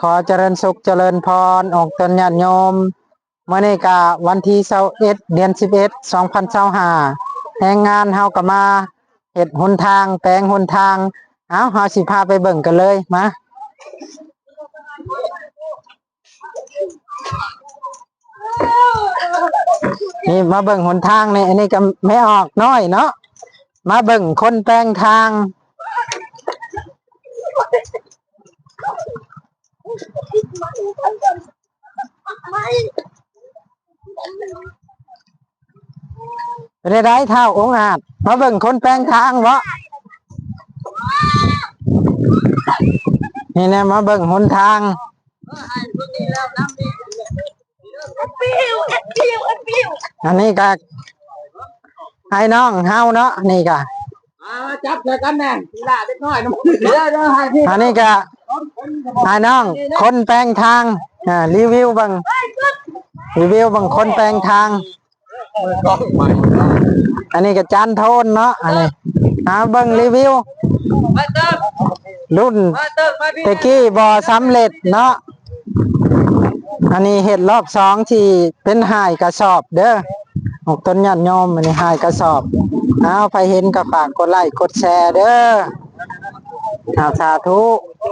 ขอเจริญสุขเจริญพรออกตนญาติโยมเมื่อนี้กะวันที่21 เดือน 11 2025แห่งงานเฮาก็มาเฮ็ดหนทางแปลงหนทางเอาเฮาสิพาไปเบิ่งกันเลยมานี่มาเบิ่งหนทางนี่อันนี้ก็ไม่ออกน้อยเนาะมาเบิ่งคนแปลงทางได้เท่าองค์อาจมาเบิ่งคนแปลงทางวะนี่นะมาเบิ่งหนทางอันนี้ก็ให้น้องเฮาเนาะนี่ก็จับเลยกันแน่ทีละเล็กน้อยนะเดี๋ยวให้พี่อันนี้ก็ให้น้องคนแปลงทางรีวิวบังคนแปลงทางอันนี้ก็จานโทนเนาะอันนี้เบิ่งรีวิวรุ่นตะกี้บ่สำเร็จเนาะอันนี้เห็ดรอบ2ที่เป็นหายกระสอบเด้อออกต้นญาติโยมอันนี้หายกระสอบเอาไปเห็นก็ฝากกดไลค์กดแชร์เด้อสาธุ